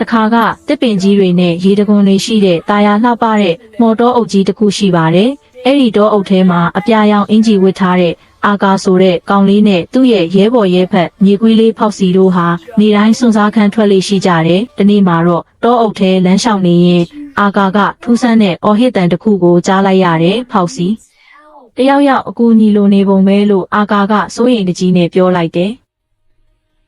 တခါကတစ်ပင်ကြီးတွေနဲ့ရေတံခွန်တွေရှိတဲ့တာယာလှပတဲ့မော်တော်အုပ်ကြီးတစ်ခုရှိပါတယ်။အဲ့ဒီတော့အုပ်ထဲမှာအပြာရောင်အင်ဂျီဝတ်ထားတဲ့အာကာဆိုတဲ့ကောင်လေးနဲ့သူ့ရဲ့ရဲဘော်ရဲဖက်မြေကွေးလေးဖောက်စီတို့ဟာနေတိုင်းစွန့်စားခံထွက်လေးရှိကြတယ်။ဒီနေ့မှာတော့တောအုပ်ထဲလမ်းလျှောက်နေရင်အာကာကထူးဆန်းတဲ့အော်ဟစ်တန်တစ်ခုကိုကြားလိုက်ရတယ်ဖောက်စီတယောက်ယောက်အကူညီလိုနေပုံပဲလို့အာကာကစိုးရိမ်တကြီးနဲ့ပြောလိုက်တယ်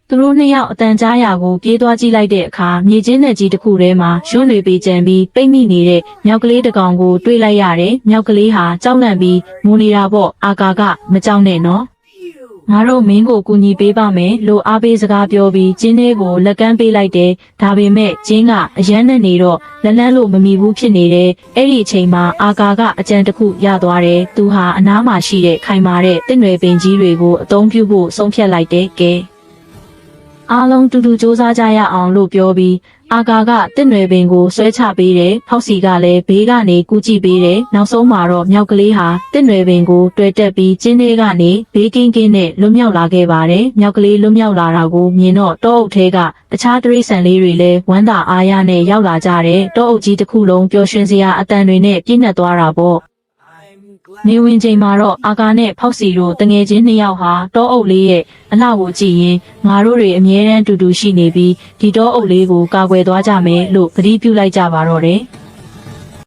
သူတို့နှစ်ယောက်အတန်ကြားရာကိုပြေးသွားကြည့်လိုက်တဲ့အခါမြေချင်းနယ်ကြီးတစ်ခုထဲမှာရွှွတွေပေးကြံပြီးပိတ်မိနေတဲ့မြောက်ကလေးတစ်ကောင်ကိုတွေ့လိုက်ရတယ်မြောက်ကလေးဟာကြောက်လန့်ပြီးငိုနေတာပေါ့အာကာကမကြောက်နဲ့နော်ငါတို့မင်းကိုကူညီပေးပါမယ်လို့အားပေးစကားပြောပြီးကျင်းသေးကိုလက်ကမ်းပေးလိုက်တယ်ဒါပေမဲ့ကျင်းကအရန်နဲ့နေတော့လက်လန်းလို့မမီဘူးဖြစ်နေတယ်အဲ့ဒီအချိန်မှာအာကာကအကြံတစ်ခုရသွားတယ်သူဟာအနားမှာရှိတဲ့ခိုင်မာတဲ့တစ်နွယ်ပင်ကြီးတွေကိုအသုံးပြုဖို့ဆုံးဖြတ်လိုက်တယ်ကဲအားလုံးတူတူစူးစမ်းကြရအောင်လို့ပြောပြီးအာကာကတစ်နွယ်ပင်ကိုဆွဲချပေးတယ်ဖောက်စီကလည်းဘေးကနေကူကြည့်ပေးတယ်နောက်ဆုံးမှာတော့မြောက်ကလေးဟာတစ်နွယ်ပင်ကိုတွေ့တက်ပြီးကျင်းသေးကနေဘေးကင်းကင်းနဲ့လွတ်မြောက်လာခဲ့ပါတယ်မြောက်ကလေးလွတ်မြောက်လာတာကိုမြင်တော့တောအုပ်ထဲကတခြားတိရစ္ဆာန်လေးတွေလည်းဝမ်းသာအားရနဲ့ရောက်လာကြတယ်တောအုပ်ကြီးတစ်ခုလုံးပျော်ရွှင်စရာအတန်တွေနဲ့ပြည့်နှက်သွားတာပေါ့နေဝင်ချိန်မှာတော့အာကာနဲ့ဖောက်စီတို့တငယ်ချင်းနှစ်ယောက်ဟာတောအုပ်လေးရဲ့အလှကိုကြည့်ရင်ငါတို့တွေအမြဲတမ်းတူတူရှိနေပြီးဒီတောအုပ်လေးကိုကာကွယ်သွားကြမယ်လို့ကတိပြုလိုက်ကြပါတော့တယ်။